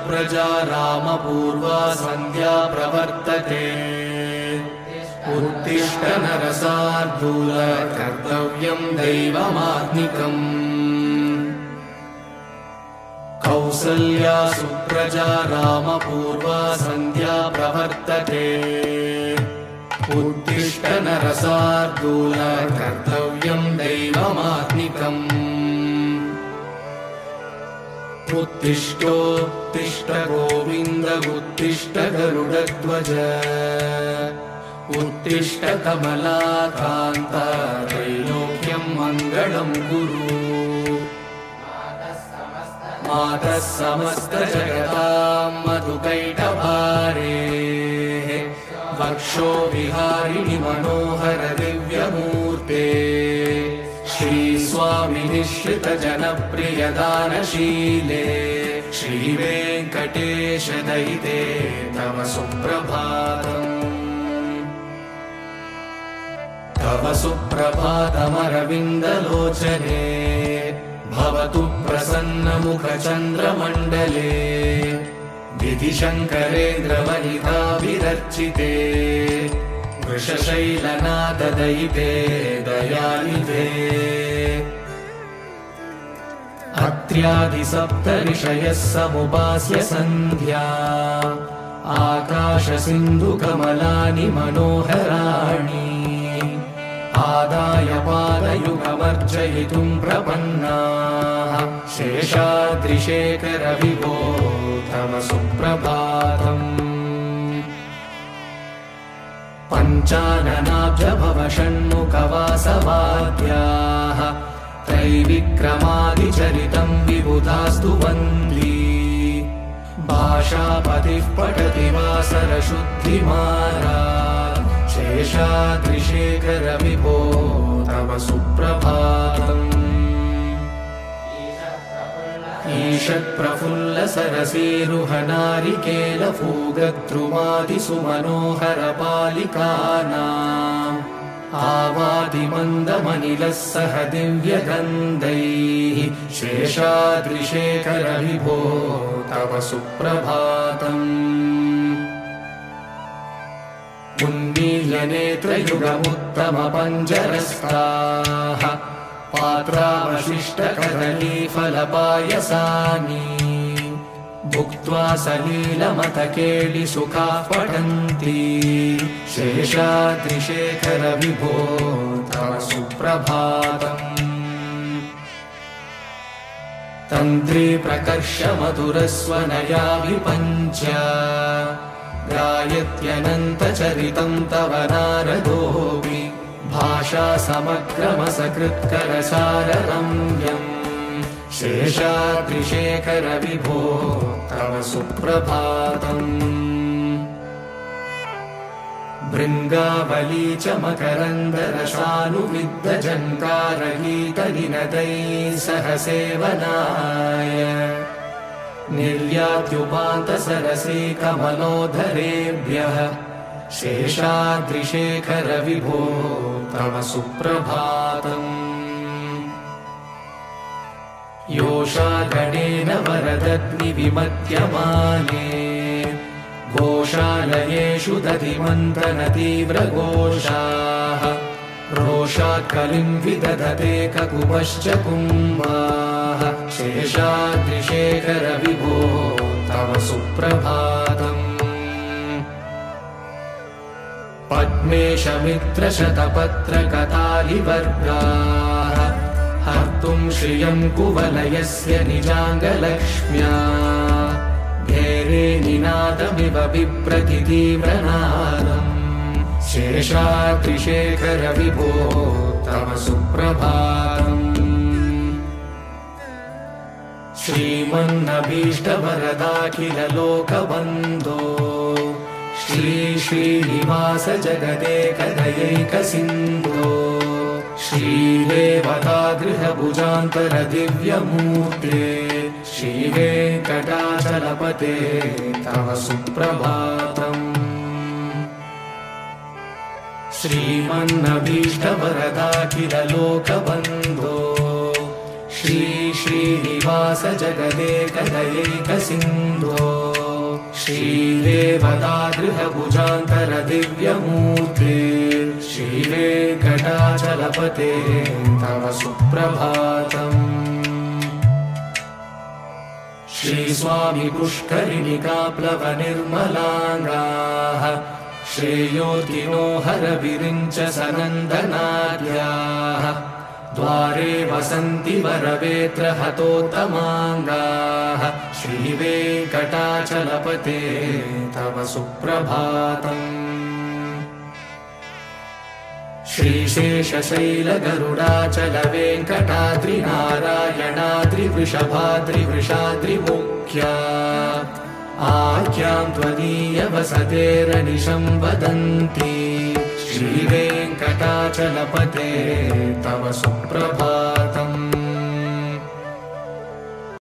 सुप्रजा रामपूर्वा सन्ध्या प्रवर्तते उत्तिष्ठ नरसार्दूल कर्तव्यम् दैवमात्मिकम् कौसल्या सुप्रजा रामपूर्वा सन्ध्या प्रवर्तते उत्तिष्ठ नरसार्दूल कर्तव्यम् दैवमात्मिकम् उत्तिष्ठोत्तिष्ठ गोविन्द उत्तिष्ठ गरुडध्वज उत्तिष्ठ कमलाकान्त त्रैलोक्यम् मङ्गलम् कुरु मातः समस्त जगताम् मधुकैटभारे वक्षो विहारिणि मनोहर दिव्यमूर्ते श्रीस्वामि निःश्रित जनप्रिय दानशीले श्रीवेङ्कटेश दयिते तव सुप्रभातम् तव सुप्रभातमरविन्दलोचने भवतु प्रसन्नमुखचन्द्रमण्डले विधिशङ्करेन्द्रवनिताभिरर्चिते वृषशैलनाथदयिते दयानिधे अत्र्यादिसप्तऋषयः समुपास्य सन्ध्या आकाशसिन्धुकमलानि मनोहराणि आदाय पादयुगमर्चयितुम् प्रपन्नाः शेषाद्रिशेखर विभो तव सुप्रभातम् पञ्चाननाब्ज भव षण्मुखवासवाद्याः त्रैविक्रमादिचरितम् विबुधास्तु वन्दी भाषापतिः पठति वासरशुद्धिमारा शेषाद्रिशेखर विभो तव सुप्रभातम् ईषत्प्रफुल्ल सरसीरुहनारिकेलफूगद्रुमादिसुमनोहर पालिकानाम् आवादिमन्दमनिलः सह दिव्यगन्धैः शेषाद्रिशेखर विभो तव सुप्रभातम् उन्मील्यनेत्रयुगमुत्तमपञ्जरस्ताः पात्रावशिष्टकदलीफलपायसानि भुक्त्वा सलीलमतकेलिसुखाः पठन्ति शेषाद्रिशेखर विभो तव सुप्रभातम् तन्त्री प्रकर्ष मधुरस्वनया विपञ्च गायत्यनन्तचरितम् तव नारदोऽपि भाषा समग्रमसकृत्करसाररम्यम् शेषाद्रिशेखर विभो तव सुप्रभातम् भृङ्गावली च मकरन्दरसानुविद्धजङ्कारगीतनिनदैः सह सेवनाय निर्यात्युपान्तसरसी कमलोधरेभ्यः शेषाद्रिशेखर विभो तव सुप्रभातम् योषागणेन वरदग्निविमत्यमाने घोषालयेषु दधिमन्थनतीव्रघोषाः रोषात् कलिम् विदधते ककुपश्च कुम्भाः शेषाद्रिशेखर विभो तव सुप्रभातम् पद्मेशमित्रशतपत्रकतालिवर्गाः हर्तुम् श्रियम् कुवलयस्य निजाङ्गलक्ष्म्या घेरे निनादमिव बिभ्रति तीव्रनादम् शेषाद्रिशेखर विभो तव सुप्रभातम् श्रीमन्नभीष्टवरदाखिल लोकबन्धो श्री श्रीनिवास जगदेकदयैकसिन्धो श्रीदेवतागृहभुजान्तर दिव्यमूर्ते श्रीवेङ्कटाचलपते तव सुप्रभातम् श्रीमन्नभीष्टवरदाखिल लोकबन्धो श्री श्रीनिवास जगदेकदयैक सिन्धो श्रीदेवतागृहभुजान्तर दिव्यमूर्ते श्रीवेङ्कटाचलपते तव सुप्रभातम्। श्रीस्वामी पुष्करिणिकाप्लवनिर्मलाङ्गाः श्रेयोतिनो हरविरिञ्च सनन्दनाद्याः द्वारे वसन्ति वरवेत्र हतोत्तमाङ्गाः श्रीवेङ्कटाचलपते तव सुप्रभातम्। श्रीशेषशैलगरुडाचलवेङ्कटाद्रिनारायणाद्रिवृषभाद्रिवृषाद्रिमुख्या आख्यां त्वदीयवसतेरनिशं वदन्ति श्रीवेङ्कटाचलपते तव सुप्रभातम्।